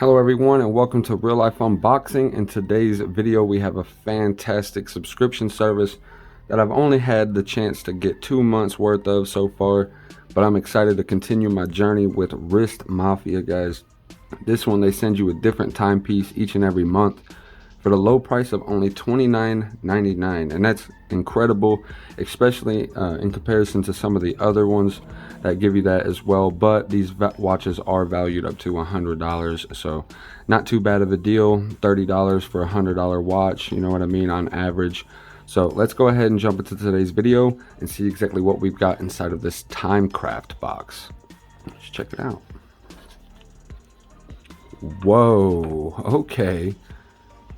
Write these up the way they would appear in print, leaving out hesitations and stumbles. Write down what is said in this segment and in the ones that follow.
Hello everyone and welcome to Real Life Unboxing. In today's video we have a fantastic subscription service that I've only had the chance to get 2 months worth of so far, but I'm excited to continue my journey with Wrist Mafia, guys. This one, they send you a different timepiece each and every month for the low price of only $29.99, and that's incredible, especially in comparison to some of the other ones that give you that as well. But these watches are valued up to $100, so not too bad of a deal. $30 for a $100 watch, you know what I mean, on average. So let's go ahead and jump into today's video and see exactly what we've got inside of this Timecraft box. Let's check it out. Whoa, okay.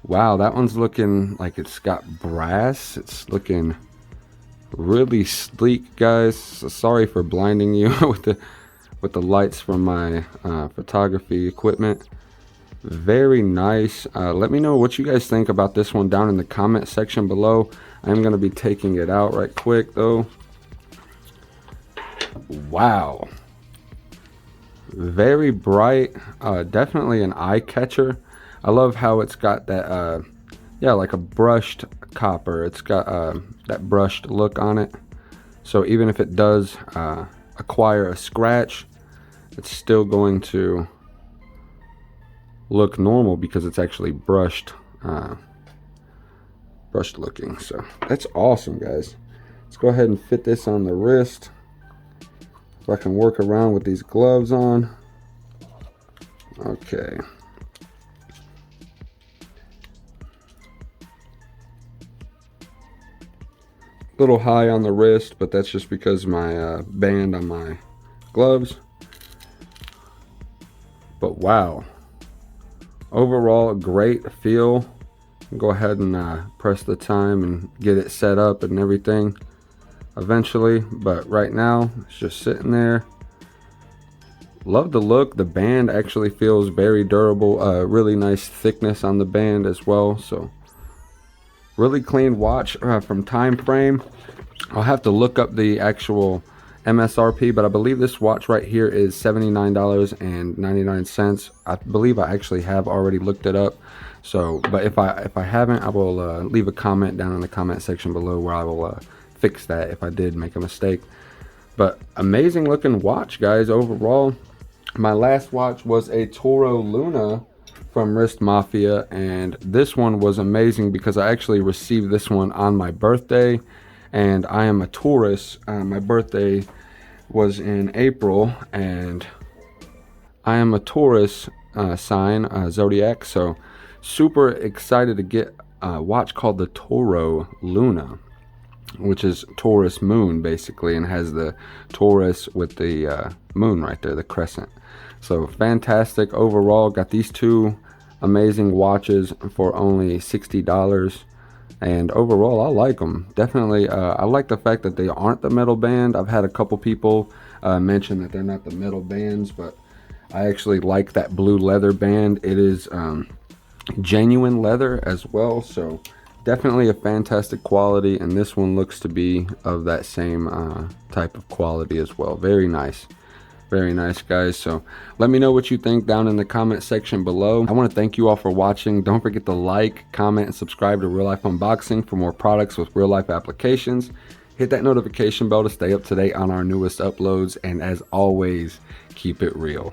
Wow, that one's looking like it's got brass. It's looking really sleek, guys. So sorry for blinding you with the lights from my photography equipment. Very nice. Let me know what you guys think about this one down in the comment section below. I'm going to be taking it out right quick though. Wow. Very bright. Definitely an eye catcher. I love how it's got that, yeah, like a brushed copper. It's got that brushed look on it. So even if it does acquire a scratch, it's still going to look normal because it's actually brushed looking. So that's awesome, guys. Let's go ahead and fit this on the wrist. If I can work around with these gloves on. Okay. Little high on the wrist, but that's just because my band on my gloves. But wow, overall a great feel. Go ahead and press the time and get it set up and everything eventually, but right now it's just sitting there. Love the look. The band actually feels very durable. Really nice thickness on the band as well. So really clean watch from Time Frame. I'll have to look up the actual MSRP, but I believe this watch right here is $79.99. I believe I actually have already looked it up. So, but if I haven't, I will leave a comment down in the comment section below where I will fix that if I did make a mistake. But amazing looking watch, guys. Overall, my last watch was a Toro Luna from Wrist Mafia, and this one was amazing because I actually received this one on my birthday, and I am a Taurus. My birthday was in April, and I am a Taurus sign, zodiac, so super excited to get a watch called the Toro Luna, which is Taurus moon basically, and has the Taurus with the moon right there, the crescent. So fantastic overall. Got these two amazing watches for only $60, and overall I like them. Definitely I like the fact that they aren't the metal band. I've had a couple people mention that they're not the metal bands, but I actually like that blue leather band. It is genuine leather as well, so definitely a fantastic quality, and this one looks to be of that same type of quality as well. Very nice. Very nice, guys. So let me know what you think down in the comment section below. I want to thank you all for watching. Don't forget to like, comment, and subscribe to Real Life Unboxing for more products with real life applications. Hit that notification bell to stay up to date on our newest uploads, and as always, keep it real.